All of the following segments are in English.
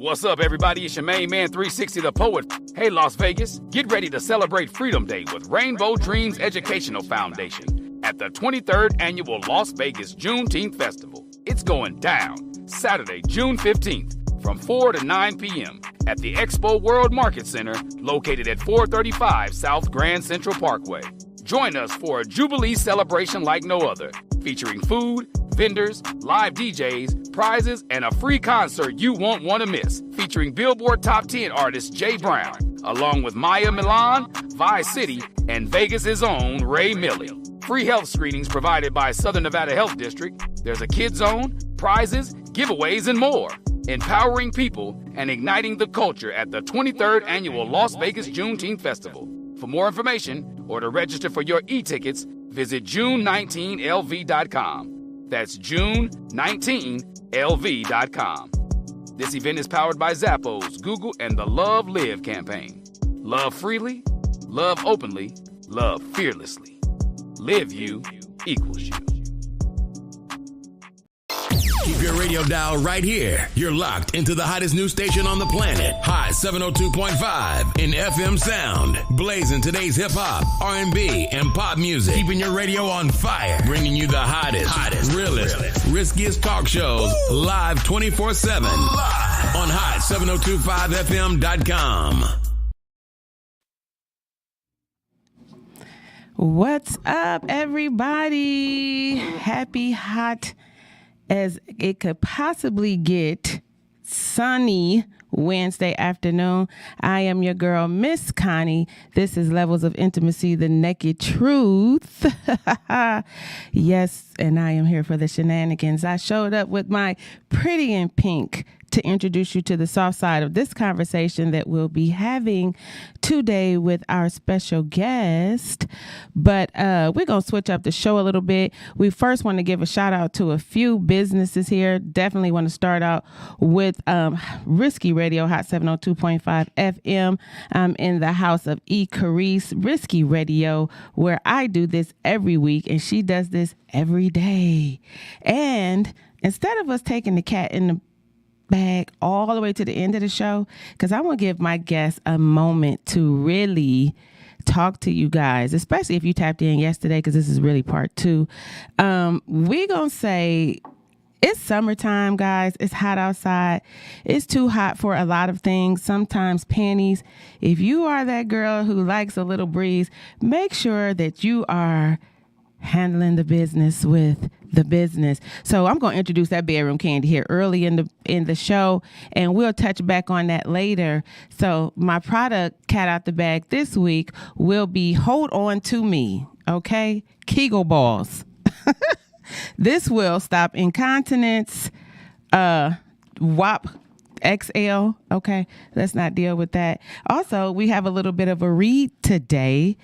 What's up, everybody? It's your main man, 360 the Poet. Hey, Las Vegas, get ready to celebrate Freedom Day with Rainbow Dreams Educational Foundation at the 23rd Annual Las Vegas Juneteenth Festival. It's going down Saturday, June 15th from 4 to 9 p.m. at the Expo World Market Center located at 435 South Grand Central Parkway. Join us for a Jubilee celebration like no other, featuring food, vendors, live DJs, prizes, and a free concert you won't want to miss, featuring Billboard Top 10 artist Jay Brown, along with Maya Milan, Vice City, and Vegas' own Ray Millie. Free health screenings provided by Southern Nevada Health District. There's a kid zone, prizes, giveaways, and more. Empowering people and igniting the culture at the 23rd Annual Las Vegas Juneteenth Festival. For more information or to register for your e-tickets, visit June19lv.com. That's June19lv.com. This event is powered by Zappos, Google, and the Love Live campaign. Love freely, love openly, love fearlessly. Live you equals you. Keep your radio dial right here. You're locked into the hottest news station on the planet. Hot 702.5 in FM sound. Blazing today's hip-hop, R&B, and pop music. Keeping your radio on fire. Bringing you the hottest, realest, riskiest talk shows live 24/7 on hot7025fm.com. What's up, everybody? Happy hot as it could possibly get sunny Wednesday afternoon. I am your girl, Miss Connie. This is Levels of Intimacy, the naked truth. Yes, and I am here for the shenanigans. I showed up with my pretty in pink to introduce you to the soft side of this conversation that we'll be having today with our special guest. But we're going to switch up the show a little bit. We first want to give a shout out to a few businesses here. Definitely want to start out with Risky Radio, Hot 702.5 FM. I'm in the house of E. Carice, Risky Radio, where I do this every week and she does this every day. And instead of us taking the cat in the bag all the way to the end of the show, because I want to give my guests a moment to really talk to you guys, especially if you tapped in yesterday, because this is really part two. We're going to say it's summertime, guys. It's hot outside. It's too hot for a lot of things, sometimes panties. If you are that girl who likes a little breeze, make sure that you are handling the business with the business. So I'm going to introduce that bedroom candy here early in the show, and we'll touch back on that later. So my product cat out the bag this week will be Hold On To Me, okay? Kegel balls. This will stop incontinence, WAP XL, okay? Let's not deal with that. Also, we have a little bit of a read today.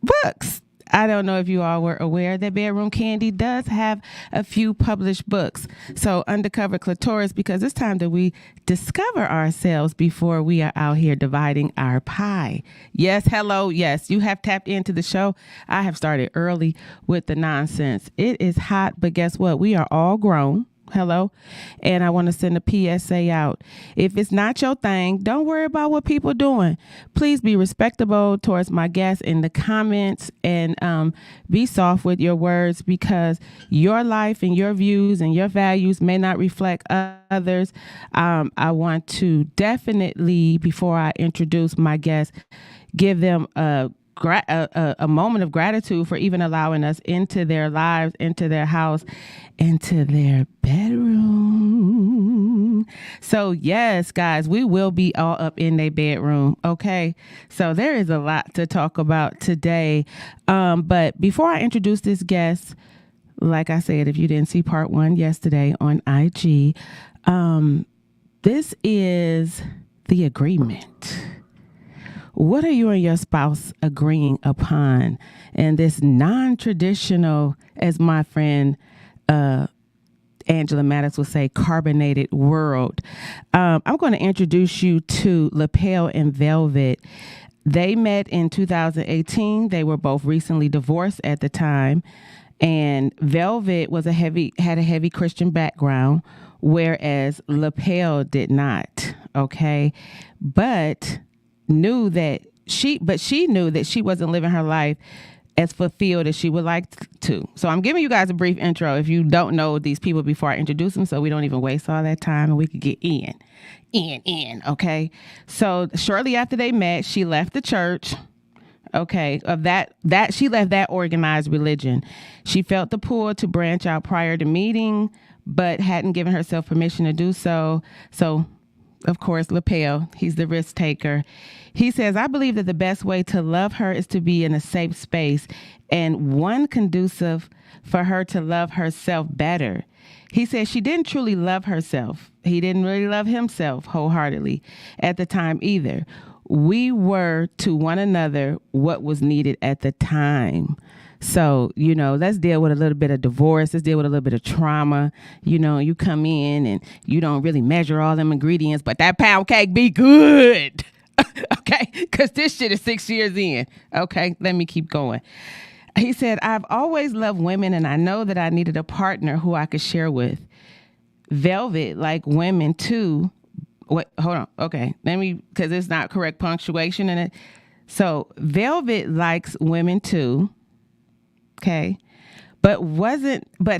Books. I don't know if you all were aware that Bedroom Candy does have a few published books. So Undercover Clitoris, because it's time that we discover ourselves before we are out here dividing our pie. Yes, hello, yes, you have tapped into the show. I have started early with the nonsense. It is hot, but guess what? We are all grown. Hello. And I want to send a PSA out. If it's not your thing, don't worry about what people are doing. Please be respectable towards my guests in the comments and be soft with your words, because your life and your views and your values may not reflect others. I want to definitely, before I introduce my guests, give them a moment of gratitude for even allowing us into their lives, into their house, into their bedroom. So yes, guys, we will be all up in their bedroom. Okay. So there is a lot to talk about today. But before I introduce this guest, like I said, if you didn't see part one yesterday on IG, this is the agreement. What are you and your spouse agreeing upon in this non-traditional, as my friend Angela Maddox would say, carbonated world? I'm going to introduce you to Lapel and Velvet. They met in 2018. They were both recently divorced at the time. And Velvet had a heavy Christian background, whereas Lapel did not. okay? But she knew that she wasn't living her life as fulfilled as she would like to. So I'm giving you guys a brief intro if you don't know these people before I introduce them, so we don't even waste all that time and we could get in, okay? So shortly after they met, she left the church, okay, of that she left that organized religion. She felt the pull to branch out prior to meeting, but hadn't given herself permission to do so. So of course, Lapel, he's the risk taker. He says, I believe that the best way to love her is to be in a safe space and one conducive for her to love herself better. He says she didn't truly love herself. He didn't really love himself wholeheartedly at the time either. We were to one another what was needed at the time. So, let's deal with a little bit of divorce. Let's deal with a little bit of trauma. You come in and you don't really measure all them ingredients, but that pound cake be good. Okay? Because this shit is 6 years in. Okay? Let me keep going. He said, I've always loved women and I know that I needed a partner who I could share with. Velvet, like women too. Wait, hold on. Okay. Because it's not correct punctuation in it. So Velvet likes women too. Okay. But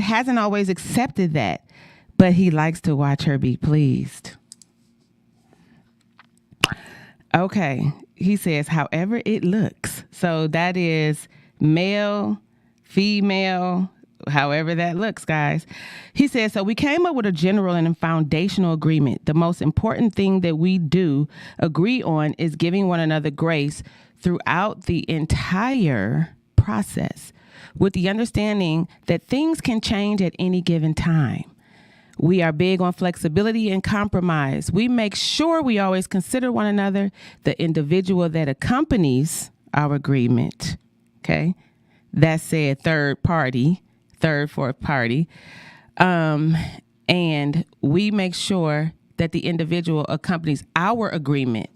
hasn't always accepted that. But he likes to watch her be pleased. Okay. He says, however it looks. So that is male, female, however that looks, guys. He says, so we came up with a general and foundational agreement. The most important thing that we do agree on is giving one another grace throughout the entire process, with the understanding that things can change at any given time. We are big on flexibility and compromise. We make sure we always consider one another, the individual that accompanies our agreement. Okay. That said, third, fourth party. And we make sure that the individual accompanies our agreement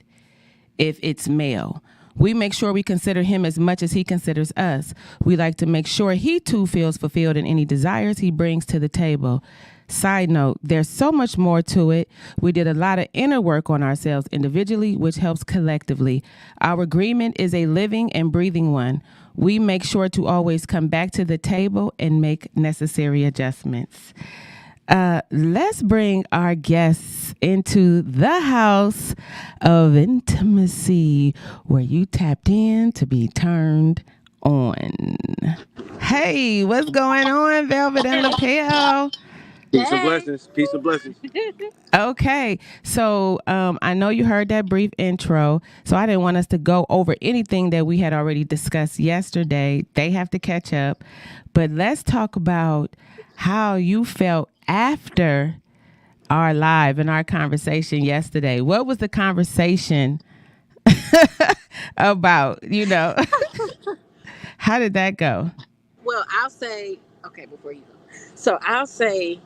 if it's male. We make sure we consider him as much as he considers us. We like to make sure he too feels fulfilled in any desires he brings to the table. Side note, there's so much more to it. We did a lot of inner work on ourselves individually, which helps collectively. Our agreement is a living and breathing one. We make sure to always come back to the table and make necessary adjustments. Let's bring our guests into the house of intimacy where you tapped in to be turned on. Hey, what's going on, Velvet and Lapel? Peace and blessings. Peace and blessings. Okay, so I know you heard that brief intro, so I didn't want us to go over anything that we had already discussed yesterday. They have to catch up, but let's talk about how you felt after our live and our conversation yesterday. What was the conversation about, How did that go? Well, I'll say, okay, before you go. So I'll say,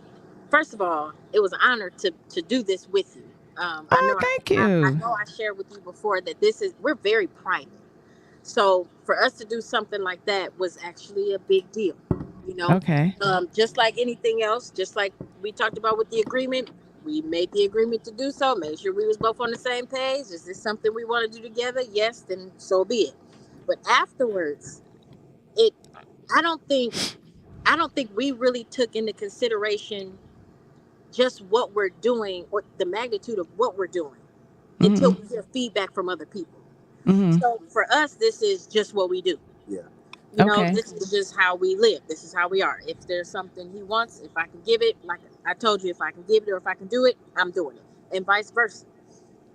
first of all, it was an honor to do this with you. Thank you. I know I shared with you before that we're very private. So for us to do something like that was actually a big deal. Okay. Just like anything else, just like we talked about with the agreement, we made the agreement to do so, made sure we was both on the same page. Is this something we want to do together? Yes, then so be it. But afterwards, I don't think we really took into consideration just what we're doing or the magnitude of what we're doing until we hear feedback from other people. Mm-hmm. So for us, this is just what we do. Yeah. This is just how we live. This is how we are. If there's something he wants, if I can give it, like I told you, if I can give it or if I can do it, I'm doing it, and vice versa.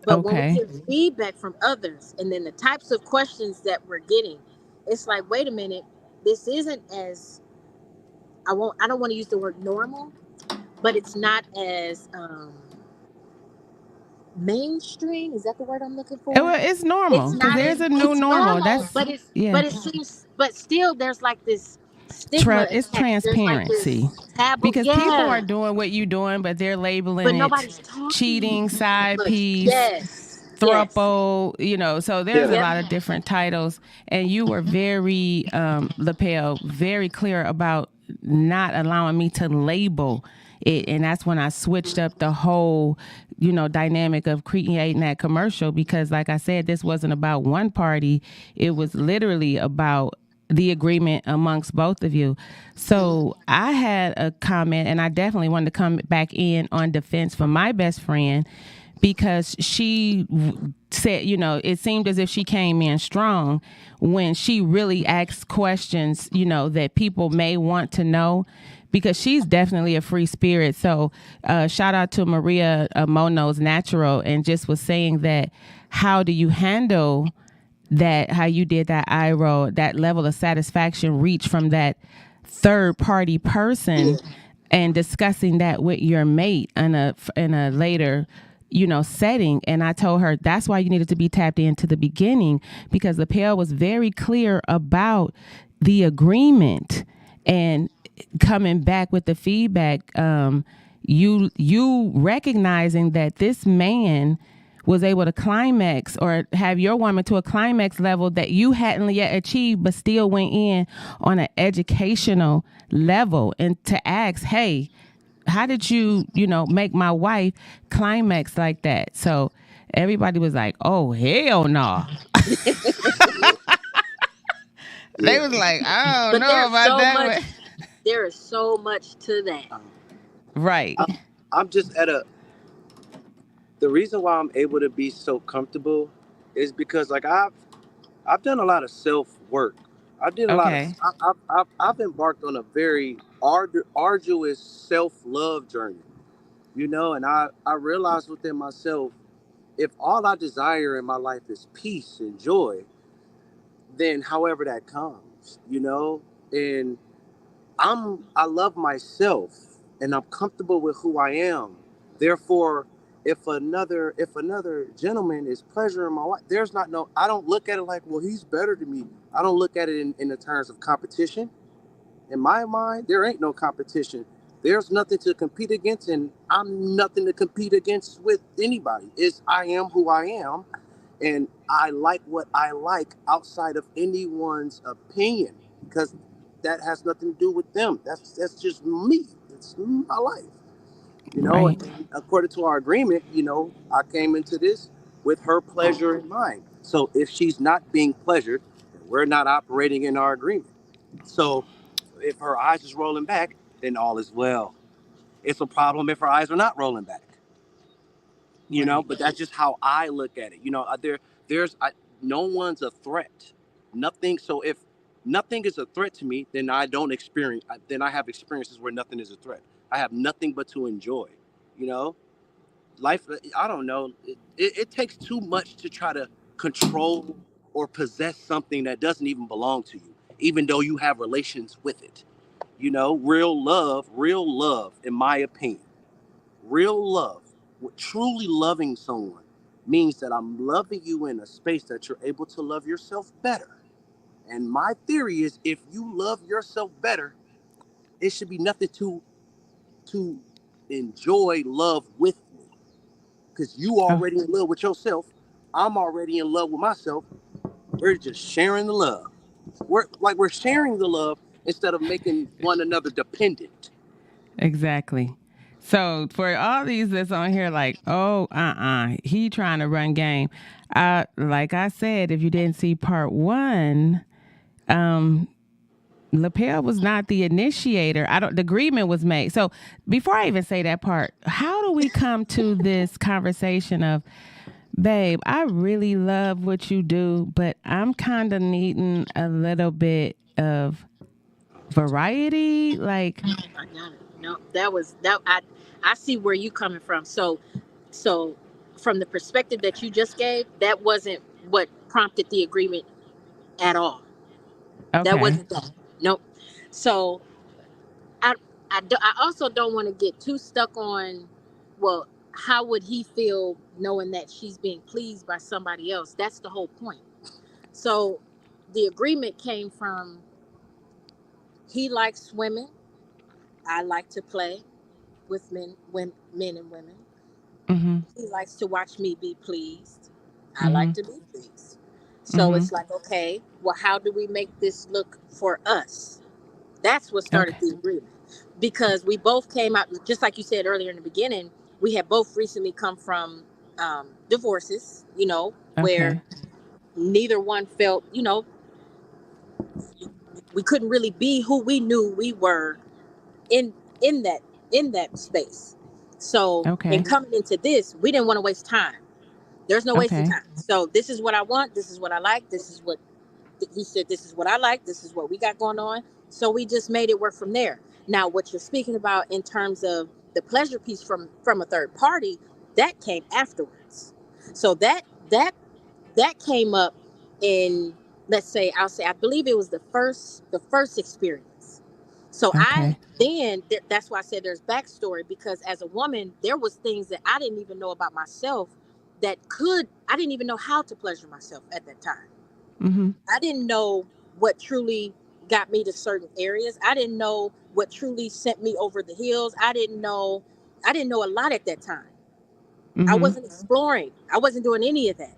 But when we get feedback from others and then the types of questions that we're getting, it's like, wait a minute, this isn't as, I don't want to use the word normal, but it's not as mainstream. Is that the word I'm looking for? Well, it's normal because there's a new normal. But still, there's like this stigma. It's transparency because people are doing what you're doing, but they're labeling it cheating, side piece, throuple. So there's a lot of different titles, and you were very Lapel, very clear about not allowing me to label And that's when I switched up the whole, dynamic of creating that commercial, because like I said, this wasn't about one party. It was literally about the agreement amongst both of you. So I had a comment, and I definitely wanted to come back in on defense for my best friend, because she said, it seemed as if she came in strong when she really asked questions, that people may want to know, because she's definitely a free spirit. So shout out to Maria Mono's Natural, and just was saying that, how do you handle that, how you did that eye roll, that level of satisfaction reach from that third party person, and discussing that with your mate in a later setting. And I told her that's why you needed to be tapped into the beginning, because the Lapel was very clear about the agreement, and coming back with the feedback, you recognizing that this man was able to climax, or have your woman to a climax level that you hadn't yet achieved, but still went in on an educational level, and to ask, hey, how did you make my wife climax like that? So everybody was like, oh, hell no. They was like, I don't But know about that. there is so much to that. Right. I'm just the reason why I'm able to be so comfortable is because like I've done a lot of self work. I did a lot of Okay. I've embarked on a very arduous self love journey, and I realized within myself, if all I desire in my life is peace and joy, then however that comes, and I love myself and I'm comfortable with who I am. Therefore, if another gentleman is pleasuring my wife, there's not no I don't look at it like, well, he's better than me. I don't look at it in the terms of competition. In my mind, there ain't no competition. There's nothing to compete against, and I'm nothing to compete against with anybody. It's I am who I am, and I like what I like outside of anyone's opinion, because that has nothing to do with them. That's just me. It's my life. Right. And according to our agreement, I came into this with her pleasure in mind. So if she's not being pleasured, then we're not operating in our agreement. So if her eyes is rolling back, then all is well. It's a problem if her eyes are not rolling back. Right. But that's just how I look at it. There's no one's a threat. Nothing. So if nothing is a threat to me, then I don't experience. Then I have experiences where nothing is a threat. I have nothing but to enjoy. You know, life. I don't know. It takes too much to try to control or possess something that doesn't even belong to you, even though you have relations with it. Real love, in my opinion, real love, truly loving someone means that I'm loving you in a space that you're able to love yourself better. And my theory is, if you love yourself better, it should be nothing to enjoy love with me, because you Oh, already in love with yourself. I'm already in love with myself. We're just sharing the love. We're sharing the love instead of making one another dependent. exactly. So for all these that's on here, like, oh, he trying to run game. Like I said, if you didn't see part one, Lapel was not the initiator. The agreement was made. So before I even say that part, how do we come to this conversation of, babe, I really love what you do, but I'm kind of needing a little bit of variety? Like, I got it. No, that was that. I see where you coming from. So from the perspective that you just gave, that wasn't what prompted the agreement at all. That okay. wasn't that. Nope. So I I also don't want to get too stuck on, well, how would he feel knowing that she's being pleased by somebody else? That's the whole point. So the agreement came from, he likes swimming. I like to play with men and women. Mm-hmm. He likes to watch me be pleased. I Mm-hmm. like to be pleased. So Mm-hmm. it's like, okay, well, how do we make this look for us? That's what started Okay. the agreement. because we both came out, just like you said earlier in the beginning, we had both recently come from divorces, where Okay. neither one felt, we couldn't really be who we knew we were in in that in that space. So in Okay. coming into this, we didn't want to waste time. There's no wasting Okay. time. So this is what I want. This is what I like. This is what he said. This is what I like. This is what we got going on. So we just made it work from there. Now, what you're speaking about in terms of the pleasure piece from a third party, that came afterwards. So that came up in, let's say, I believe it was the first experience. So Okay. that's why I said there's backstory, because as a woman there was things that I didn't even know about myself, I didn't even know how to pleasure myself at that time. Mhm. I didn't know what truly got me to certain areas. I didn't know what truly sent me over the hills. I didn't know a lot at that time. I Mhm. wasn't exploring. I wasn't doing any of that.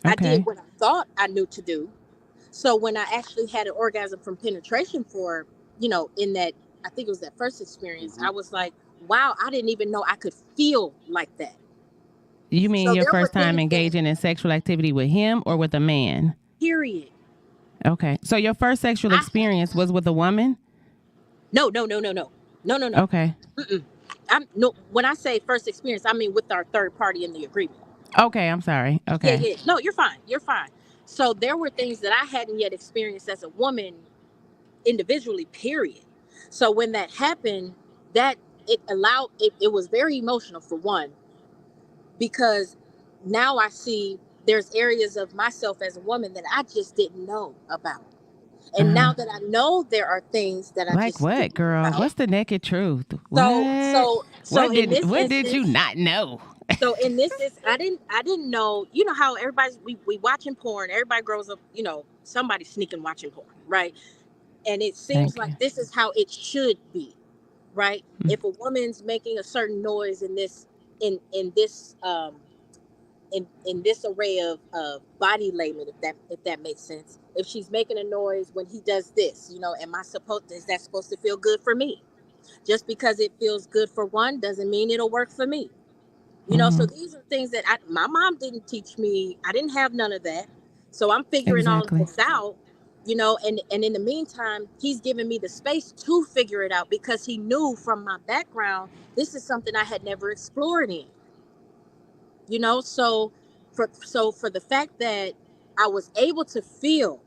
I did Okay. what I thought I knew to do. So when I actually had an orgasm from penetration in that, I think it was that first experience, I was like, wow, I didn't even know I could feel like that. You mean So your there were first time things that, engaging in sexual activity with him or with a man? period. Okay. So your first sexual I experience was with a woman? no, no, no, no, no, no, no, no. Okay. Mm-mm. I'm no. When I say first experience, I mean with our third party in the agreement. Okay, I'm sorry. Yeah, Okay. yeah. No, you're fine. You're fine. So there were things that I hadn't yet experienced as a woman individually. Period. So when that happened, that it was very emotional for one, because now I see there's areas of myself as a woman that I just didn't know about. And Uh-huh. now that I know, there are things that I Like just what, didn't know girl? about. What's the naked truth? So What? so so in this What did you instance, not know? I didn't know, how we watching porn, everybody grows up, somebody sneaking watching porn, right? And it seems Thank you. like this is how it should be, right? Mm. If a woman's making a certain noise in this array of body layment, if that makes sense. If she's making a noise when he does this, is that supposed to feel good for me? Just because it feels good for one doesn't mean it'll work for me. So Mhm. these are things that my mom didn't teach me. I didn't have none of that. So I'm figuring all of Exactly. this out, and in the meantime, he's giving me the space to figure it out, because he knew from my background, this is something I had never explored in, so for the fact that I was able to feel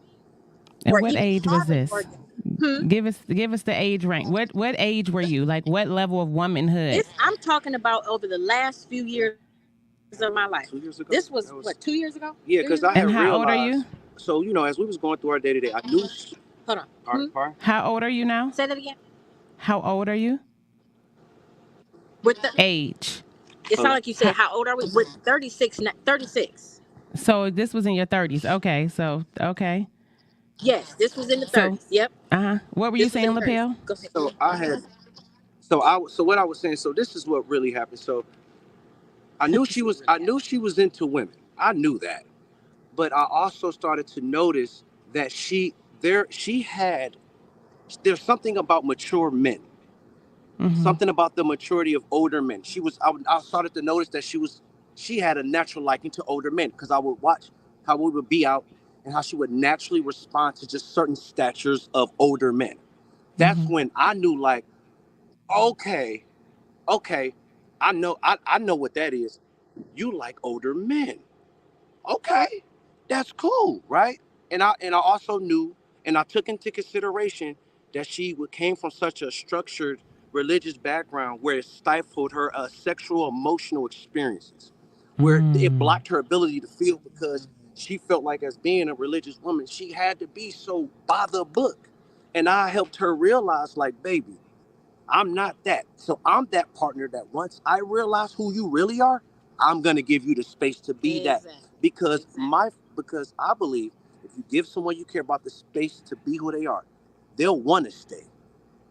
And or what even age was have an this? orgasm. Hmm? Give us the age rank. What age were you? Like what level of womanhood? I'm talking about over the last few years of my life. 2 years ago. This was what, 2 years ago? Yeah, 3 years because ago? I had And how old are realized. you? So as we was going through our day to day, I knew. Hold on. Part. How old are you now? Say that again. How old are you? With the, Age. it sounded like you said, How, how old are we? With 36, 36. so this was in your 30s. Okay. So, okay. Yes, this was in the So, 30s. Yep, what were you this was in saying, the 30s. lapel? Go ahead. So I had. So what I was saying. So this is what really happened. So I knew she was. I knew she was into women. I knew that, but I also started to notice that she had. There's something about mature men. Mm-hmm. Something about the maturity of older men. I started to notice that she had a natural liking to older men, because I would watch how we would be out and how she would naturally respond to just certain statures of older men. That's Mm-hmm. when I knew, like, okay, okay, I know what that is. You like older men. Okay, that's cool, right? And I also knew, and I took into consideration that came from such a structured religious background where it stifled her sexual emotional experiences, where it Mm. blocked her ability to feel, because she felt like, as being a religious woman, she had to be so by the book. And I helped her realize, like, baby, I'm not that. So I'm that partner that, once I realize who you really are, I'm gonna give you the space to be that. Exactly. Because Exactly. because I believe, if you give someone you care about the space to be who they are, they'll want to stay.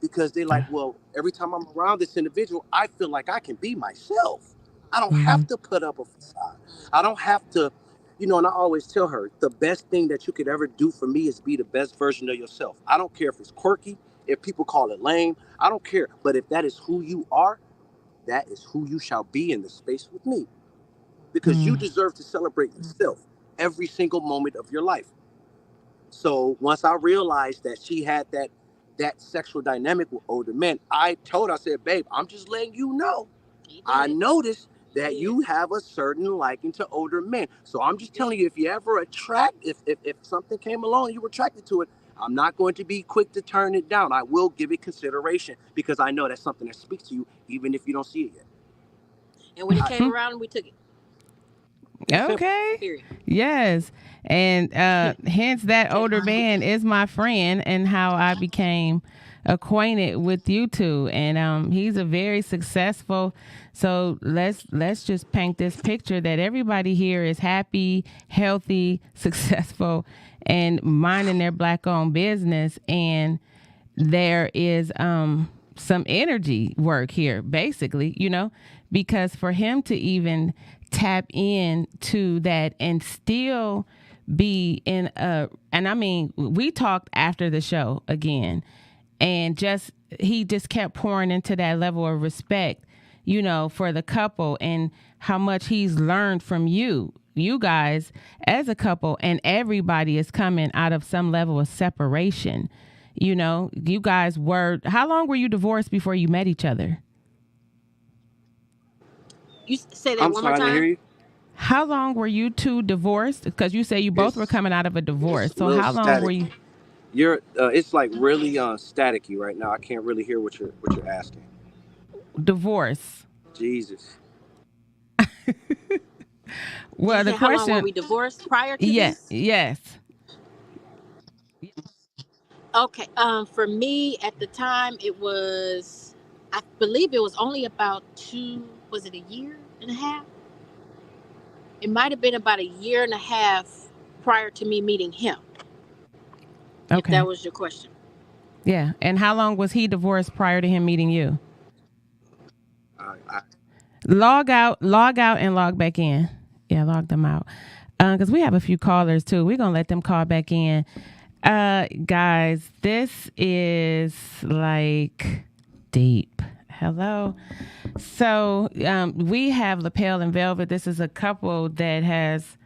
Because they like, well, every time I'm around this individual, I feel like I can be myself. I don't Mm-hmm. have to put up a facade. I don't have to, and I always tell her, the best thing that you could ever do for me is be the best version of yourself. I don't care if it's quirky. If people call it lame, I don't care. But if that is who you are, that is who you shall be in the space with me. Because you deserve to celebrate yourself every single moment of your life. So once I realized that she had that sexual dynamic with older men, I told her, I said, babe, I'm just letting you know. I noticed that you have a certain liking to older men. So I'm just telling you, if you ever if something came along and you were attracted to it, I'm not going to be quick to turn it down. I will give it consideration because I know that's something that speaks to you, even if you don't see it yet. And when it came around, we took it. Okay. Period. Yes. And hence that older man is my friend and how I became acquainted with you two. And he's a very successful. So let's just paint this picture that everybody here is happy, healthy, successful, and minding their black owned business. And there is some energy work here, basically, because for him to even tap into that and still be in and I mean, we talked after the show again, and he just kept pouring into that level of respect, for the couple and how much he's learned from you guys as a couple, and everybody is coming out of some level of separation. You guys how long were you divorced before you met each other? You say that I'm one sorry, more I didn't hear time. you. How long were you two divorced? Because you say you both were It's coming out of a divorce. it's a So little how long were static. you It's like really staticky right now. I can't really hear what you're asking. divorced? Jesus. Did you Well, the say how long were question, we divorced prior to yeah, this? yes. Okay. For me at the time, it was, I believe it was only about was it a year and a half? It might have been about a year and a half prior to me meeting him, if that Okay. was your question. Yeah. And how long was he divorced prior to him meeting you? I Log out, and log back in. Yeah, log them out. Because we have a few callers too. We're gonna let them call back in. Guys, this is like deep. Hello. So we have Lapel and Velvet. This is a couple that has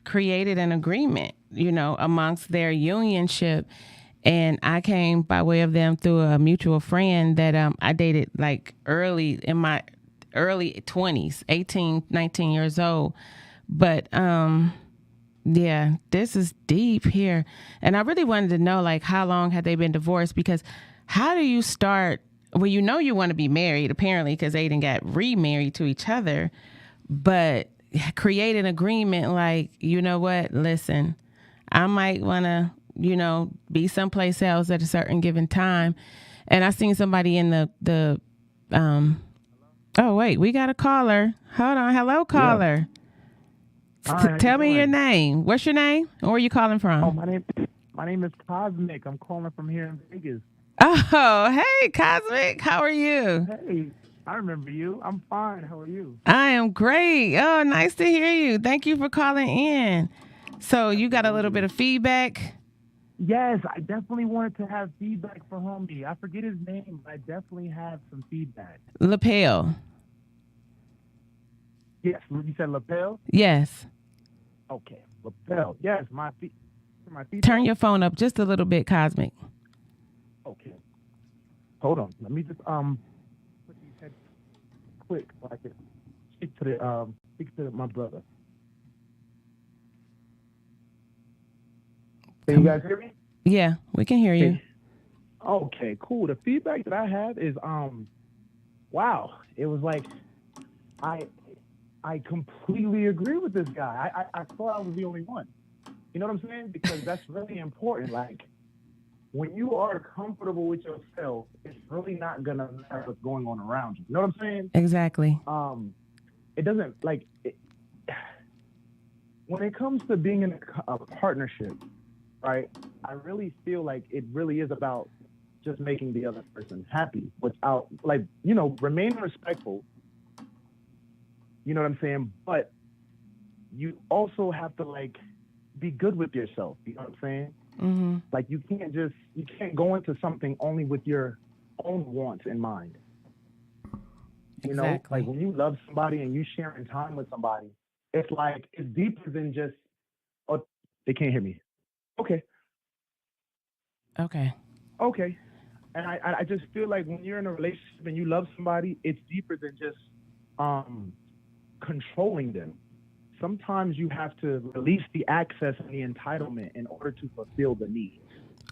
created an agreement, amongst their unionship. And I came by way of them through a mutual friend that I dated like early in my early 20s, 18, 19 years old. But yeah, this is deep here. And I really wanted to know, like, how long had they been divorced? Because how do you start? Well, you want to be married, apparently, because they didn't get remarried to each other. But create an agreement like, you know what? Listen, I might want to, be someplace else at a certain given time. And I seen somebody in oh, wait, we got a caller. Hold on. Hello, Yeah. caller. Hi, how you Tell me your doing? name. What's your name? Where are you calling Oh, from? my name is Cosmic. I'm calling from here in Vegas. Oh, hey, Cosmic. How are you? Hey, I remember you. I'm fine. How are you? I am great. Oh, nice to hear you. Thank you for calling in. So you got a little bit Absolutely. of feedback? Yes, I definitely wanted to have feedback for homie. I forget his name, but I definitely have some feedback. Lapel. Yes, you said lapel. Yes. Okay, lapel. Yes, my Turn feedback. your phone up just a little bit, Cosmic. Okay, hold on. Let me just put these heads quick so I can speak to my brother. Can you Come guys on. hear me? Yeah, we can hear you. Okay, cool. The feedback that I have is wow. It was like I I completely agree with this guy. I thought I was the only one. You know what I'm saying? Because that's really important. Like when you are comfortable with yourself, it's really not gonna matter what's going on around you. You know what I'm saying? Exactly. It doesn't when it comes to being in a partnership, right? I really feel like it really is about just making the other person happy without remaining respectful. You know what I'm saying? But you also have to be good with yourself. You know what I'm saying? Mm-hmm. Like you can't go into something only with your own wants in mind. You know, Exactly. like when you love somebody and you sharing time with somebody, it's like it's deeper than just, oh, they can't hear me. Okay, Okay. okay. And I just feel like when you're in a relationship and you love somebody, it's deeper than just um controlling them. Sometimes you have to release the access and the entitlement in order to fulfill the needs.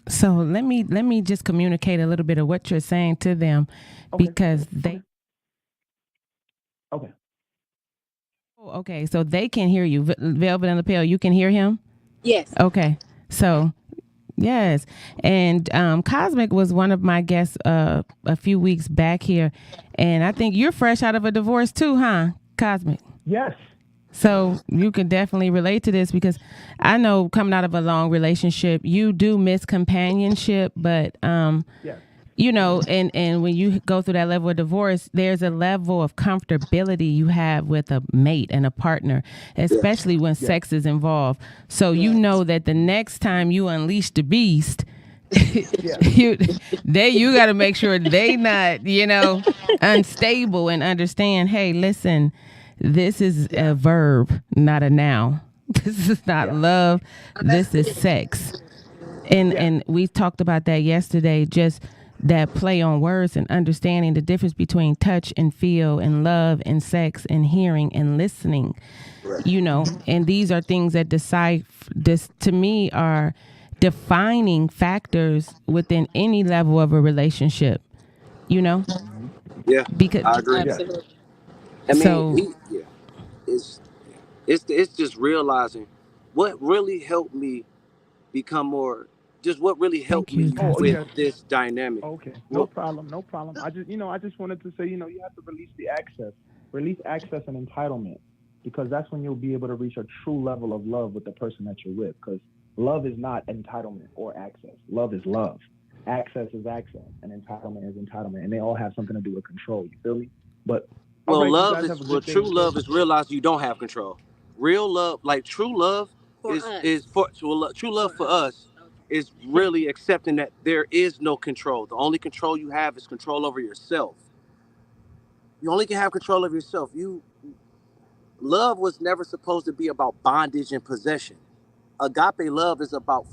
So let me just communicate a little bit of what you're saying to them, Okay. because they. Okay. Oh, okay, so they can hear you. Velvet and Lapel, you can hear him? Yes. Okay. So, yes. And Cosmic was one of my guests a few weeks back here. And I think you're fresh out of a divorce too, huh, Cosmic? Yes. So you can definitely relate to this, because I know coming out of a long relationship, you do miss companionship, but Yes. you know, and when you go through that level of divorce, there's a level of comfortability you have with a mate and a partner, especially when sex is involved. So you know that the next time you unleash the beast, you got to make sure they not, unstable, and understand, hey, listen, this is a verb, not a noun. This is not love. This is sex. And we talked about that yesterday, just that play on words and understanding the difference between touch and feel and love and sex and hearing and listening, and these are things that this to me are defining factors within any level of a relationship, Yeah, because I agree. Absolutely. I mean, so it's it's just realizing what really helped me become more. Just what really helped thank you, me Oh, Cosmic. with yes. this dynamic. Okay. No Well, problem. No problem. I just wanted to say, you have to release access and entitlement, because that's when you'll be able to reach a true level of love with the person that you're with. Because love is not entitlement or access. Love is love. Access is access, and entitlement is entitlement, and they all have something to do with control. You feel me? But all right, you guys have a good day. true love is realize you don't have control. Real love, like true love, For us. is for true love for us Okay. is really accepting that there is no control. The only control you have is control over yourself. You only can have control of yourself. You love was never supposed to be about bondage and possession. Agape love is about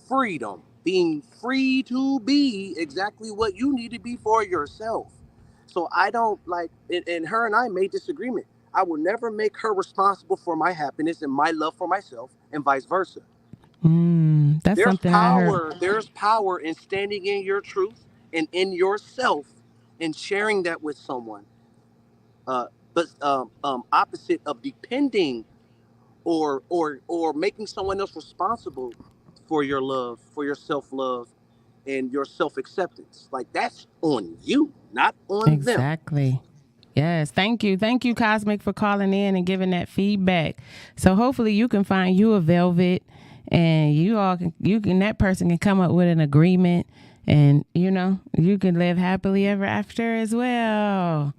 freedom, being free to be exactly what you need to be for yourself. So I don't like, and her and I made this agreement. I will never make her responsible for my happiness and my love for myself, and vice versa. That's something I heard. There's power in standing in your truth and in yourself and sharing that with someone. But opposite of depending or making someone else responsible for your love, for your self love, and your self acceptance. Like that's on you, not on them. Exactly. Yes. Thank you, Cosmic, for calling in and giving that feedback. So hopefully you can find you a Velvet, and that person can come up with an agreement, and you can live happily ever after as well.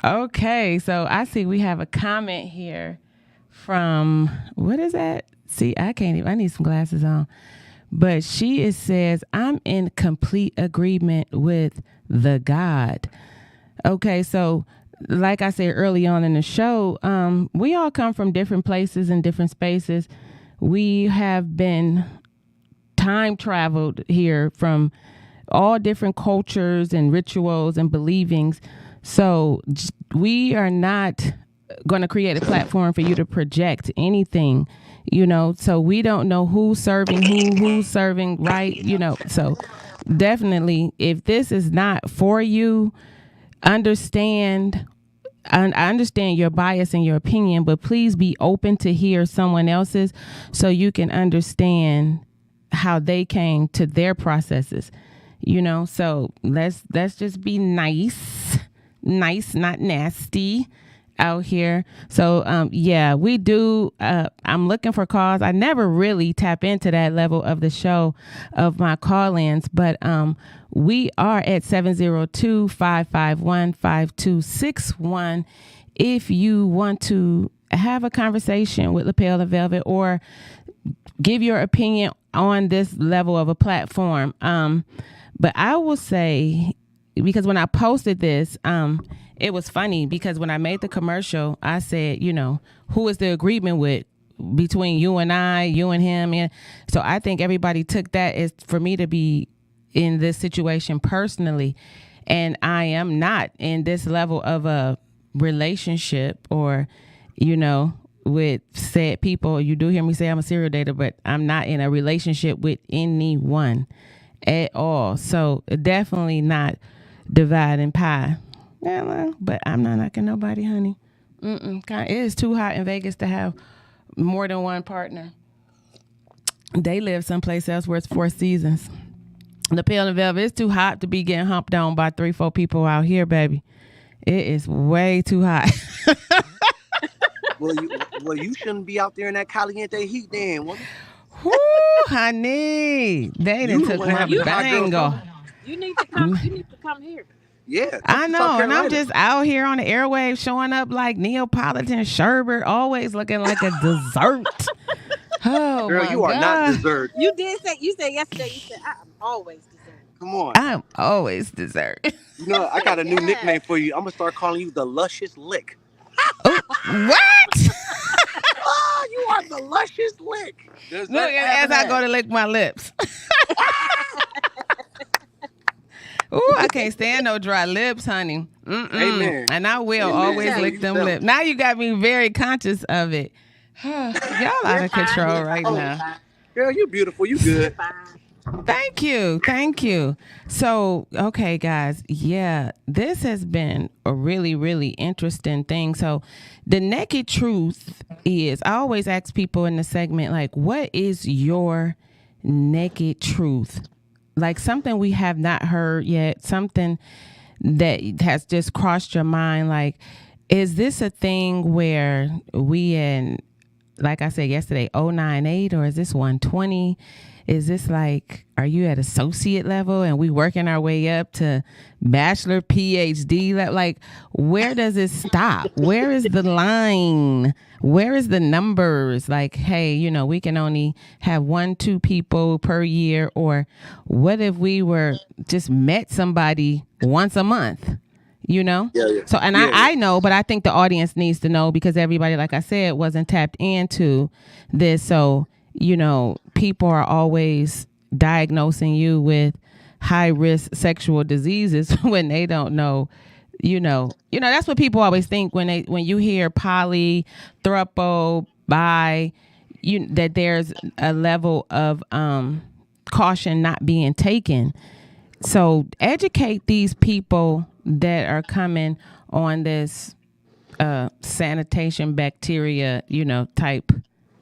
Okay, so I see we have a comment here from, what is that? See, I need some glasses on. But says, I'm in complete agreement with the God. Okay, so like I said early on in the show, we all come from different places and different spaces. We have been time traveled here from all different cultures and rituals and believings. So we are not going to create a platform for you to project anything, so we don't know who's serving who's serving right, so definitely, if this is not for you, understand. I understand your bias and your opinion, but please be open to hear someone else's, so you can understand how they came to their processes. So let's just be nice, not nasty out here. So we do. I'm looking for calls. I never really tap into that level of the show of my call-ins, but we are at 702-551-5261. If you want to have a conversation with Lapel and Velvet, or give your opinion on this level of a platform. But I will say, because when I posted this, it was funny because when I made the commercial, I said, who is the agreement with between you and I, you and him? And so I think everybody took that as for me to be in this situation personally. And I am not in this level of a relationship or, with said people. You do hear me say I'm a serial dater, but I'm not in a relationship with anyone at all. So definitely not divide and pie. Yeah, but I'm not knocking nobody, honey. It is too hot in Vegas to have more than one partner. They live someplace else where it's 4 seasons. The Pale and Velvet, it's too hot to be getting humped on by 3-4 people out here, baby. It is way too hot. Well, you shouldn't be out there in that caliente heat then, woman. Whoo, honey. They done took my bangle. You need to come here. Yeah. I know, and I'm just out here on the airwaves showing up like Neapolitan sherbet, always looking like a dessert. Oh, girl, you are not dessert. You said yesterday, I'm always dessert. Come on. I'm always dessert. I got a new nickname for you. I'm going to start calling you the Luscious Lick. Oh, what? Oh, you are the Luscious Lick. Look, as I go to lick my lips. Ooh, I can't stand no dry lips, honey. Amen. And I will always lick them lips. Now you got me very conscious of it. Y'all out of control right now. Girl, you're beautiful. You good. Thank you. So, okay, guys. Yeah, this has been a really, really interesting thing. So, the naked truth is, I always ask people in the segment, like, what is your naked truth? Like something we have not heard yet, something that has just crossed your mind. Like, is this a thing where we in, like I said yesterday, 098, or is this 120? Is this like, are you at associate level and we working our way up to bachelor, PhD? Like, where does it stop? Where is the line? Where is the numbers? Like, hey, we can only have 1-2 people per year. Or what if we were just met somebody once a month? Yeah. So, and I know, but I think the audience needs to know because everybody, like I said, wasn't tapped into this. So, people are always diagnosing you with high risk sexual diseases when they don't know, that's what people always think when you hear poly, throuple, bi, that there's a level of caution not being taken. So educate these people that are coming on this sanitation bacteria, type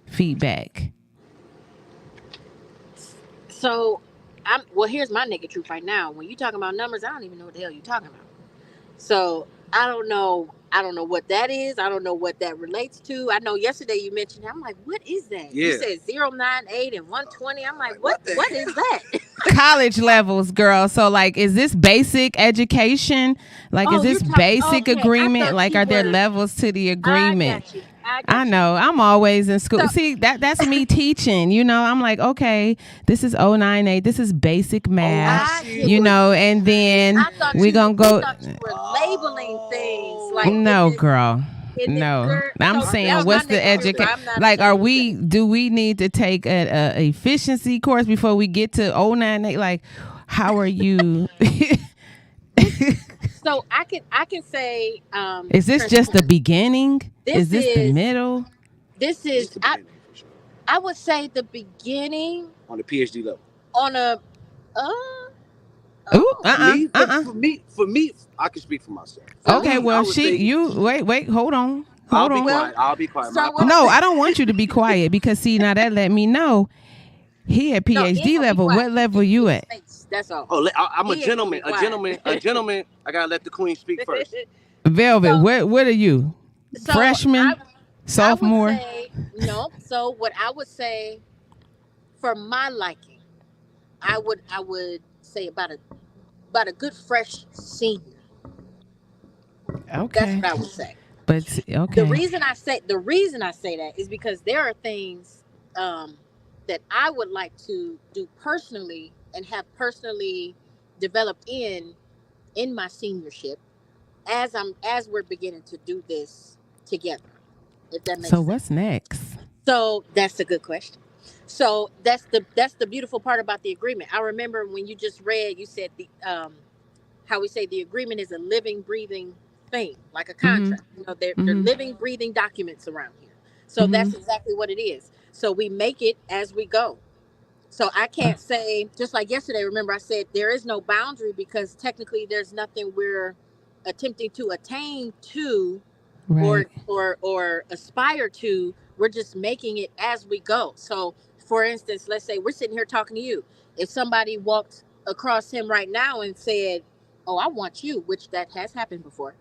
feedback. So, here's my naked truth right now. When you talking about numbers, I don't even know what the hell you're talking about. So, I don't know what that is. I don't know what that relates to. I know yesterday you mentioned, I'm like, what is that? Yeah. You said 098 and 120. I'm like, what is that? College levels, girl. So, like, is this basic education? Like, is this basic agreement? Like, are there levels to the agreement? I know. I'm always in school. So, see, that's me teaching. I'm like, okay, this is 098. This is basic math. And then we're going to go. I thought you were labeling things. Like, no, girl. No. I'm saying, what's the education? Like, do we need to take an efficiency course before we get to 098? Like, how are you? So I can say, is this just the beginning? Is this the middle? This is I would say the beginning on the PhD level. On a For me, I can speak for myself. Okay, wait, hold on. I'll be quiet. No, I don't want you to be quiet because see, now that let me know he at PhD level. What level you at? That's all. Oh, I'm a gentleman. A gentleman. I gotta let the queen speak first. Velvet, what are you? Freshman, sophomore? No. So what I would say, for my liking, I would say about a good fresh senior. Okay. That's what I would say. But okay. The reason I say that is because there are things that I would like to do personally and have personally developed in my seniorship as we're beginning to do this together, if that makes So sense. what's next? So that's a good question. So that's the beautiful part about the agreement. I remember when you just read, you said the how we say the agreement is a living, breathing thing, like a Mm-hmm. contract. You know, they're Mm-hmm. living, breathing documents around here. So Mm-hmm. that's exactly what it is. So we make it as we go. So I can't say, just like yesterday, remember I said there is no boundary because technically there's nothing we're attempting to attain to Right. or aspire to. We're just making it as we go. So for instance, let's say we're sitting here talking to you. If somebody walked across him right now and said, "Oh, I want you," which that has happened before.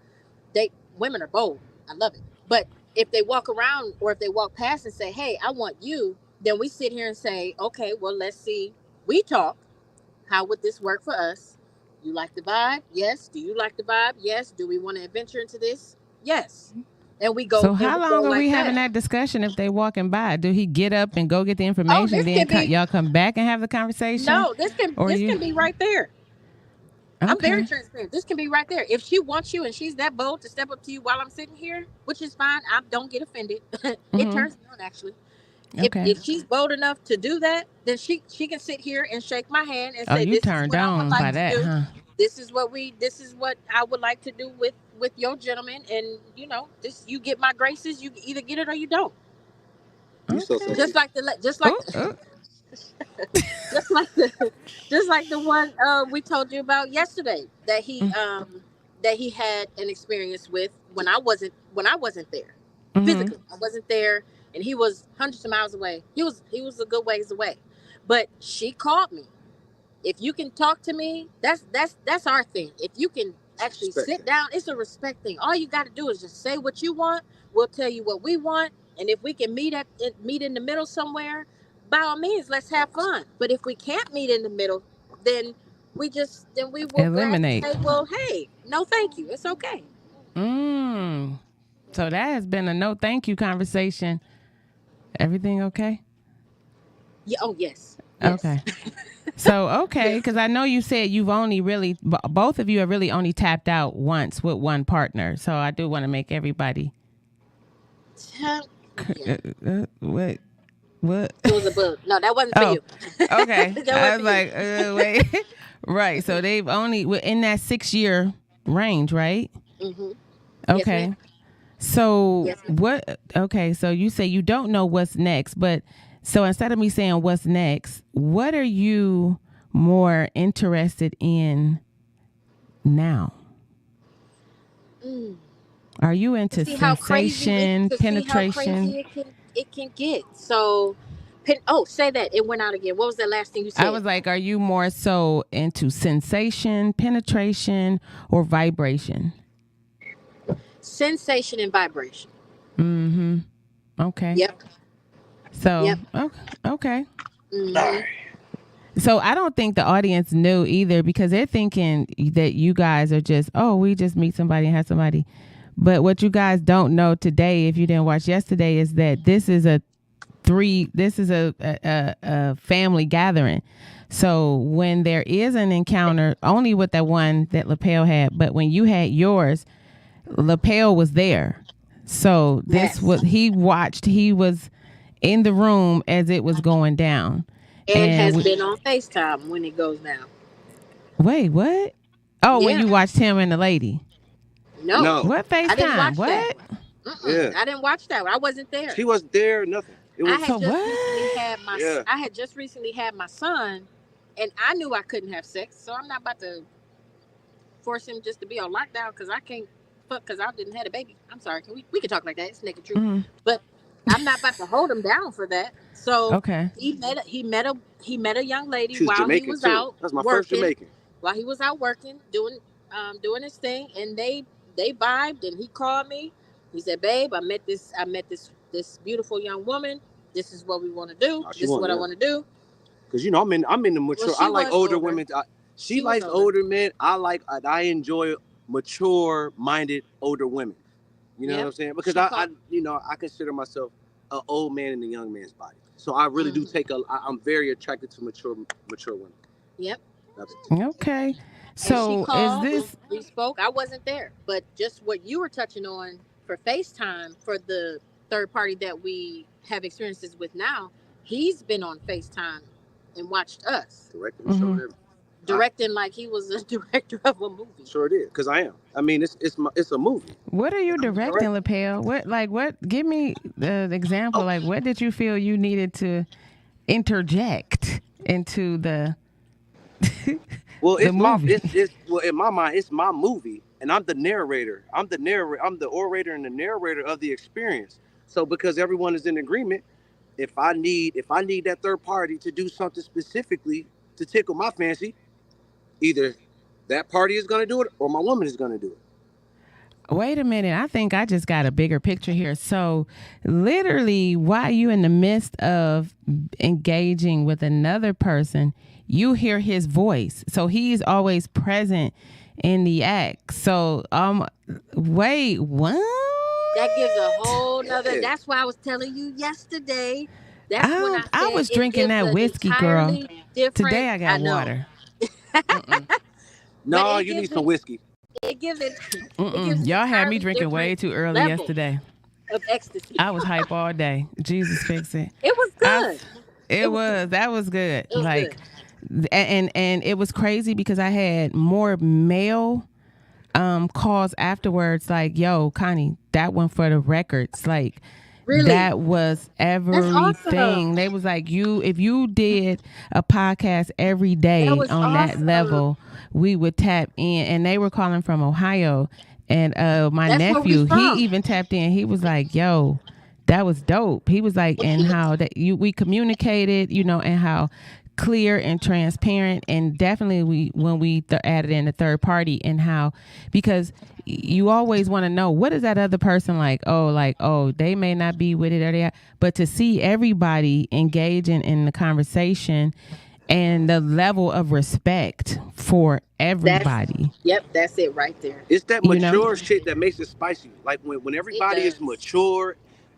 They Women are bold. I love it. But if they walk around or if they walk past and say, "Hey, I want you," then we sit here and say, "Okay, well, let's see. We talk. How would this work for us? You like the vibe? Yes. Do you like the vibe? Yes. Do we want to adventure into this? Yes." And we So go how long are we like having that. that discussion if they walking by? Do he get up and go get the Oh, information, this then can be y'all come back and have the conversation? no. Or This you can be right there. I'm very okay. transparent. This can be right there. If she wants you and she's that bold to step up to you while I'm sitting here, which is fine. I don't get offended. It Mm-hmm. turns me on actually. Okay. If she's bold enough to do that, then she can sit here and shake my hand and Oh, say, you "This is turned what I would on by like to that, do. huh? This is what I would like to do with your gentleman." And this you get my graces. You either get it or you don't. You so Okay. sexy. Just like the just like Oh, oh. just like the just like the one we told you about yesterday that he had an experience with when I wasn't there Mm-hmm. physically. I wasn't there, and he was hundreds of miles away. He was a good ways away, but she called me. If you can talk to me, that's our thing. If you can actually Respect sit it. down, it's a respect thing. All you got to do is just say what you want. We'll tell you what we want, and if we can meet in the middle somewhere, by all means, let's have fun. But if we can't meet in the middle, then then we will gladly Eliminate. say, well, hey, no, thank you, it's okay. Mm. So that has been a no thank you conversation. Everything okay? Yeah. Oh yes, yes. Okay. So, okay, because I know you said you've only really, both of you have really only tapped out once with one partner. So I do want to make everybody. Yeah. What? What? It was a bug. No, that wasn't for Oh, you. okay. That I wasn't was for you. like, wait. Right. So they've only, in that 6 year range, right? Mm-hmm. Yes, Okay. ma'am. So Yes, ma'am. what? Okay. So you say you don't know what's next, but so instead of me saying what's next, what are you more interested in now? Mm. Are you To into see how crazy sensation, to see how penetration? crazy it can get. So, say that it went out again. What was the last thing you I said? was like, are you more so into sensation, penetration, or vibration? Sensation and vibration. Mm-hmm. Okay. Yep. So, Yep. okay. Mm-hmm. So I don't think the audience knew either because they're thinking that you guys are just, oh, we just meet somebody and have somebody. But what you guys don't know today, if you didn't watch yesterday, is that this is a family gathering. So when there is an encounter, only with that one that Lapel had, but when you had yours, Lapel was there. So this Yes. was, he watched, he was in the room as it was going down. And And has been on FaceTime when it goes down. wait, what? Oh, when Yeah. you watched him and the lady. No, No. What I didn't FaceTime? watch that. What? Yeah. I didn't watch that. I wasn't there. She wasn't there. Nothing. It I was. had So just recently what? had my Yeah. I had just recently had my son, and I knew I couldn't have sex, so I'm not about to force him just to be on lockdown because I can't fuck because I didn't have a baby. I'm sorry. We can talk like that. It's naked truth. Mm, But I'm not about to hold him down for that. So okay. he met a young lady She was while he Jamaican was too. out That's my first working. Jamaican. While he was out working, doing his thing, and they vibed, and he called me. He said, "Babe, I met this beautiful young woman. This is what we want to do. Oh, she This is wasn't what I young. want to do." Cause I'm in the mature. Well, I she like was older older. women. She She was likes older. older men. I enjoy mature minded older women. You know what Yep. I'm saying? Because She I called. I consider myself an old man in a young man's body. So I really do take I'm very attracted to mature women. Yep. Okay. So and she called, is this? we spoke. I wasn't there, but just what you were touching on for FaceTime for the third party that we have experiences with now, he's been on FaceTime and watched us. Directing like he was a director of a movie. Sure did, because I am. I mean, it's a movie. What are you directing, Lapel? What? Give me the example. Oh. Like, what did you feel you needed to interject into the? Well, the it's movie. well, in my mind, it's my movie, and I'm the narrator. I'm the orator and the narrator of the experience. So because everyone is in agreement, if I need that third party to do something specifically to tickle my fancy, either that party is going to do it or my woman is going to do it. Wait a minute. I think I just got a bigger picture here. So literally, while you in the midst of engaging with another person, you hear his voice. So he's always present in the act. So wait, what? That gives a whole nother. That's why I was telling you yesterday. That's when I was drinking that whiskey, girl. Today I got water. No, you need some whiskey. It gives it. Y'all had me drinking way too early yesterday. Of ecstasy. I was hype all day. Jesus fix it. It was good. That was good. It was like, good. And it was crazy because I had more male calls afterwards. Like, yo, Connie, that one for the records. Like, really? That was everything. Awesome. They was like, if you did a podcast every day on that level, we would tap in. And they were calling from Ohio. And my nephew, he even tapped in. He was like, yo, that was dope. He was like, and how that we communicated, and how clear and transparent, and definitely when we added in the third party, and how, because you always want to know, what is that other person like? Oh, they may not be with it or they, but to see everybody engaging in the conversation and the level of respect for everybody. That's it right there. It's that mature shit that makes it spicy. Like when everybody is mature,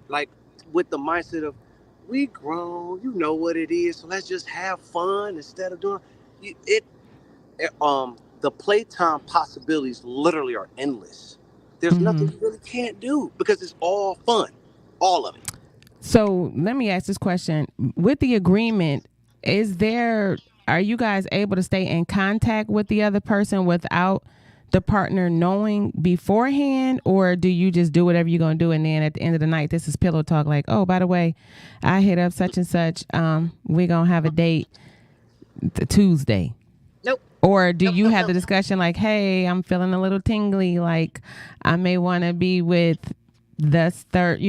like with the mindset of, we grown, you know what it is, so let's just have fun instead of doing it. The playtime possibilities literally are endless. There's nothing you really can't do because it's all fun, all of it. So let me ask this question: with the agreement, are you guys able to stay in contact with the other person without the partner knowing beforehand, or do you just do whatever you're going to do, and then at the end of the night, this is pillow talk, like, oh, by the way, I hit up such and such, we're going to have a date Tuesday? Nope. Or do you have the discussion like, hey, I'm feeling a little tingly, like I may want to be with the third,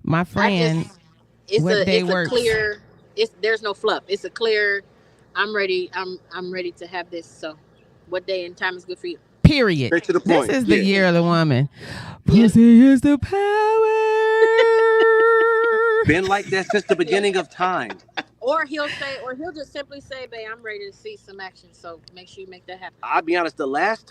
my friend. It's a clear, there's no fluff. It's a clear, I'm ready to have this, so what day and time is good for you? Period. Straight to the point. This is the year of the woman. Pussy is the power. Been like that since the beginning of time. Or he'll just simply say, babe, I'm ready to see some action. So make sure you make that happen. I'll be honest, the last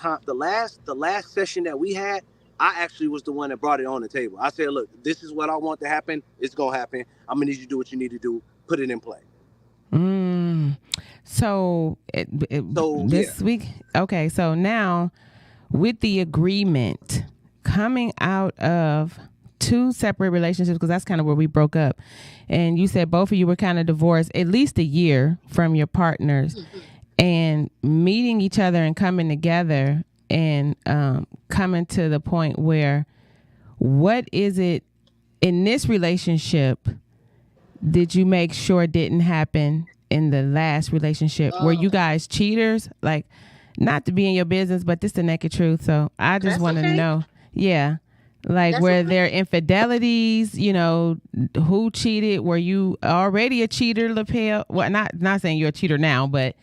session that we had, I actually was the one that brought it on the table. I said, look, this is what I want to happen. It's going to happen. I'm going to need you to do what you need to do. Put it in play. So this week, okay, so now with the agreement coming out of two separate relationships, because that's kind of where we broke up, and you said both of you were kind of divorced at least a year from your partners, and meeting each other and coming together and coming to the point where, what is it in this relationship did you make sure didn't happen in the last relationship? Were you guys cheaters? Like, not to be in your business, but this the naked truth. So I just want to know. Yeah. Like, were there infidelities? Who cheated? Were you already a cheater, Lapel? Well, not saying you're a cheater now, but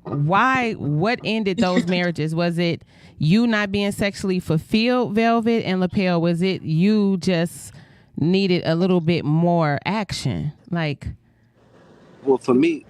why? What ended those marriages? Was it you not being sexually fulfilled, Velvet and Lapel? Was it you just needed a little bit more action? Like, well, for me,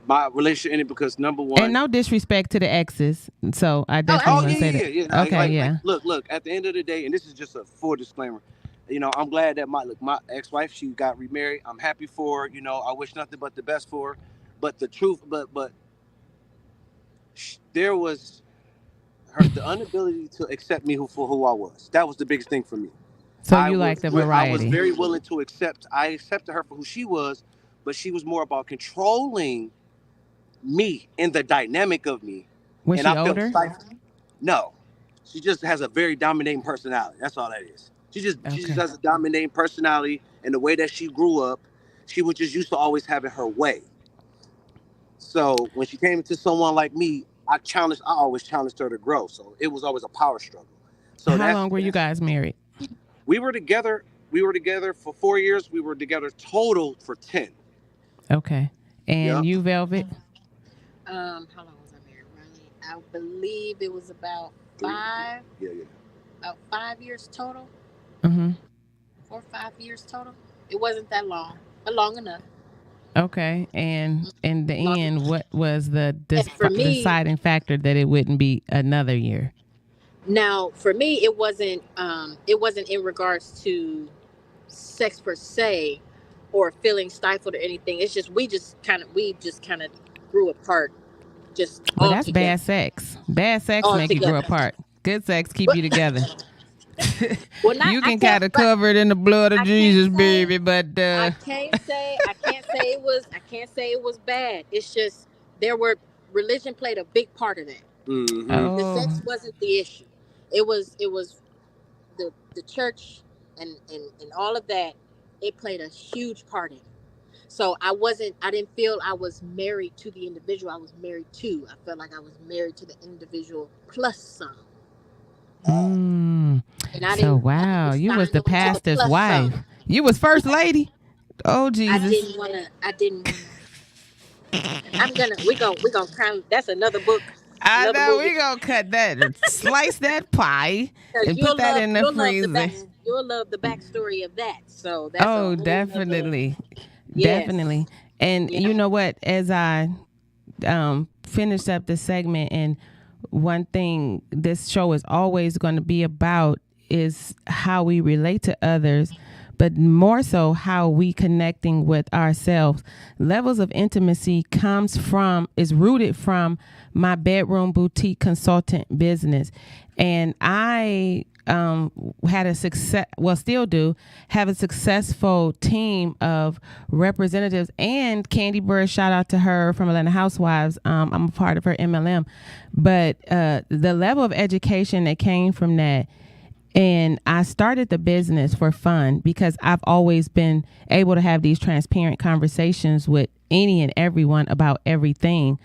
my relationship ended because, number one, and no disrespect to the exes, so I definitely want to say that. Look, at the end of the day, and this is just a full disclaimer, I'm glad that my ex-wife, she got remarried. I'm happy for her. I wish nothing but the best for her. But the truth, but there was the inability to accept me for who I was. That was the biggest thing for me. So you like the I was variety. very willing to accept. I accepted her for who she was, but she was more about controlling me and the dynamic of me. Was And she I felt older? stifled. No, she just has a very dominating personality. That's all that is. She just Okay. has a dominating personality, and the way that she grew up, she was just used to always having her way. So when she came into someone like me, I always challenged her to grow. So it was always a power struggle. So How that's long were you guys married? we were together. We were together for 4 years. We were together total for 10. Okay. And Yep. you, Velvet? How long was I married, Ronnie? I believe it was about Three. five, Yeah, yeah. about 5 years total, Mm-hmm. 4 or 5 years total. It wasn't that long, but long enough. Okay. And in the Long end, enough. what was the And for me, deciding factor that it wouldn't be another year? now for me, it wasn't in regards to sex per se, or feeling stifled or anything. It's just we just kind of grew apart, just Well, all that's together, bad sex. Bad sex all make you grow together. apart. Good sex keep But you together. well, not You I can can't, kind of but cover it in the blood of I can't Jesus, say baby. But I can't say it was bad. It's just there were religion played a big part of that. Mm-hmm. The oh, sex wasn't the issue. It was the church and all of that. It played a huge part in it. So I didn't feel I was married to the individual I was married to. I felt like I was married to the individual plus some. mm. And I So didn't I wow, didn't you was sign the on to the pastor's plus wife. some. You was first lady. Oh I Jesus. didn't wanna I didn't wanna we're gonna kind of, that's another book, I another know movie. we gonna cut that, slice that pie, Because and put that in the freezer. you'll love the backstory of that. So that's a Oh, whole nother. definitely, Yes. definitely. And Yeah. you know what? As I finish up the segment, and one thing this show is always going to be about is how we relate to others, but more so how we connecting with ourselves. Levels of intimacy is rooted from my bedroom boutique consultant business, and I had a success, well, still do have a successful team of representatives. And Candy Bird, shout out to her from Atlanta Housewives. I'm a part of her MLM, but the level of education that came from that. And I started the business for fun because I've always been able to have these transparent conversations with any and everyone about everything.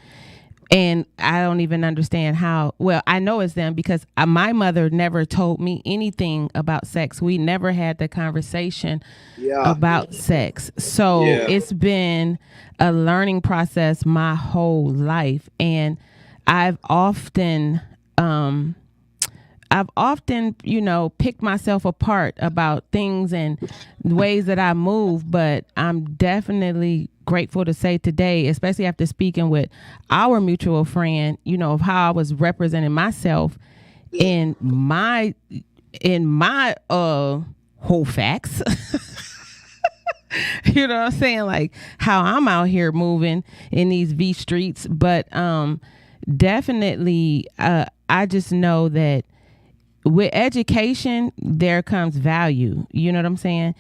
And I don't even understand how. Well, I know it's them because my mother never told me anything about sex. We never had the conversation Yeah. about sex. So Yeah. it's been a learning process my whole life. And I've often, picked myself apart about things and ways that I move, but I'm definitely grateful to say today, especially after speaking with our mutual friend, of how I was representing myself in my whole facts. You know what I'm saying? Like how I'm out here moving in these V streets, but definitely I just know that with education, there comes value. You know what I'm saying?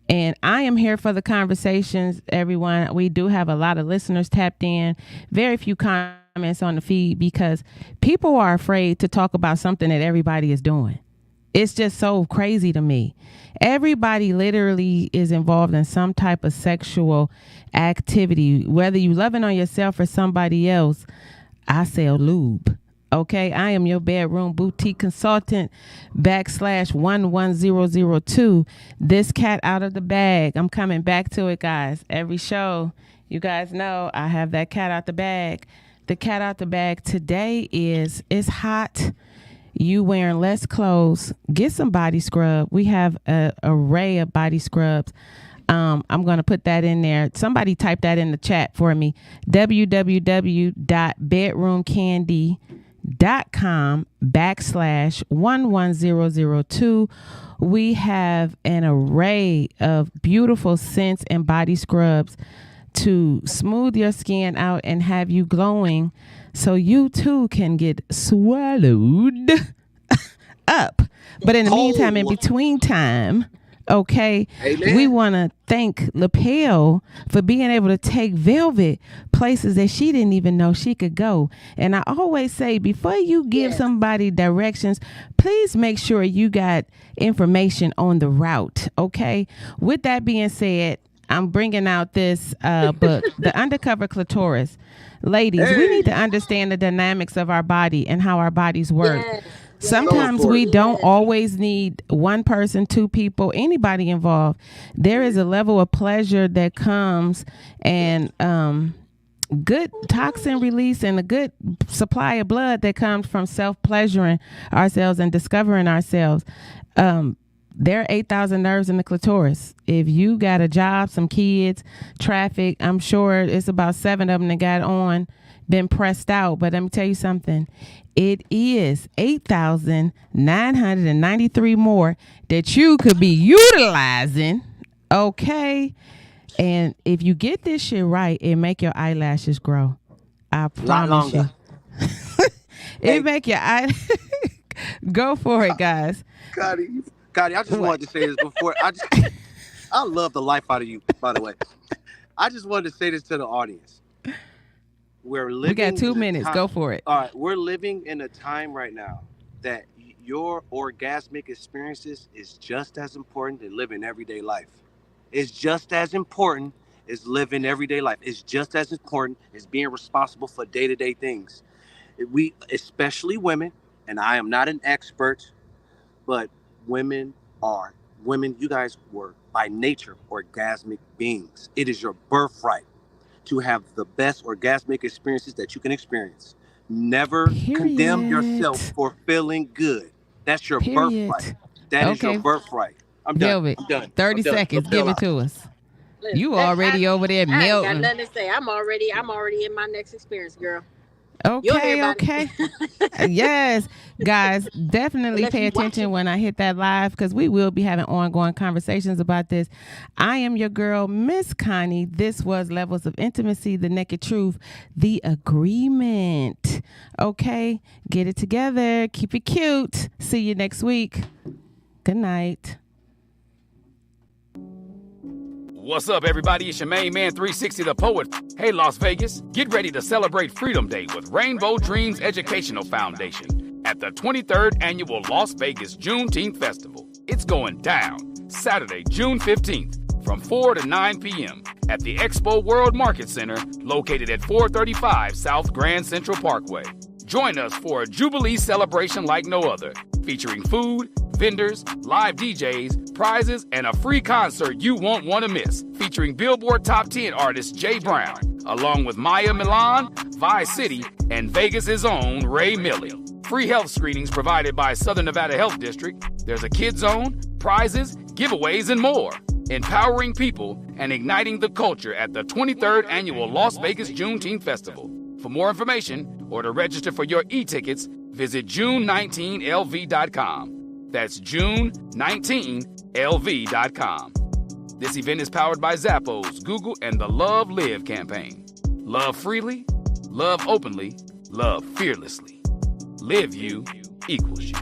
And I am here for the conversations, everyone. We do have a lot of listeners tapped in, very few comments on the feed because people are afraid to talk about something that everybody is doing. It's just so crazy to me. Everybody literally is involved in some type of sexual activity, whether you loving on yourself or somebody else. I sell lube. Okay, I am your bedroom boutique consultant /11002. This cat out of the bag. I'm coming back to it, guys. Every show, you guys know I have that cat out the bag. The cat out the bag today is it's hot. You wearing less clothes. Get some body scrub. We have an array of body scrubs. I'm going to put that in there. Somebody type that in the chat for me. www.bedroomcandy.com www.com/11002. We have an array of beautiful scents and body scrubs to smooth your skin out and have you glowing so you too can get swallowed up. But in the meantime, in between time, okay, Amen. We want to thank Lapel for being able to take Velvet places that she didn't even know she could go. And I always say, before you give somebody directions, please make sure you got information on the route, okay? With that being said, I'm bringing out this book, The Undercover Clitoris. Ladies, we need to understand the dynamics of our body and how our bodies work. Yes. Sometimes we don't always need one person, two people, anybody involved. There is a level of pleasure that comes and good toxin release and a good supply of blood that comes from self-pleasuring ourselves and discovering ourselves. There are 8,000 nerves in the clitoris. If you got a job, some kids, traffic, I'm sure it's about 7 of them that got been pressed out. But let me tell you something. It is 8,993 more that you could be utilizing. Okay. And if you get this shit right, it make your eyelashes grow. I promise you. It make your eye. Go for it, guys. Gotti, I just wanted to say this before. I love the life out of you, by the way. I just wanted to say this to the audience. We got 2 minutes. Go for it. All right. We're living in a time right now that your orgasmic experiences is just as important as living everyday life. It's just as important as living everyday life. It's just as important as being responsible for day-to-day things. We, especially women, and I am not an expert, but women, you guys were by nature orgasmic beings. It is your birthright to have the best orgasmic experiences that you can experience. Never condemn yourself for feeling good. That's your birthright. That is your birthright. I'm done. 30 seconds. Give it to us. Listen, You already over there melting. I ain't got nothing to say. I'm already in my next experience, girl. Okay. Yes, guys, definitely pay attention when I hit that live, because we will be having ongoing conversations about this. I am your girl, Miss Connie. This was Levels of Intimacy, The Naked Truth, The Agreement. Okay, get it together. Keep it cute. See you next week. Good night. What's up, everybody? It's your main man, 360 the Poet. Hey, Las Vegas, get ready to celebrate Freedom Day with Rainbow Dreams Educational Foundation at the 23rd Annual Las Vegas Juneteenth Festival. It's going down Saturday, June 15th from 4 to 9 p.m. at the Expo World Market Center located at 435 South Grand Central Parkway. Join us for a Jubilee celebration like no other, featuring food, vendors, live DJs, prizes, and a free concert you won't want to miss, featuring Billboard Top 10 artist Jay Brown, along with Maya Milan, Vice City, and Vegas' own Ray Millie. Free health screenings provided by Southern Nevada Health District. There's a kid zone, prizes, giveaways, and more. Empowering people and igniting the culture at the 23rd Annual Las Vegas Juneteenth Festival. For more information or to register for your e-tickets, visit June19lv.com. That's June19lv.com. This event is powered by Zappos, Google, and the Love Live campaign. Love freely, love openly, love fearlessly. Live you equals you.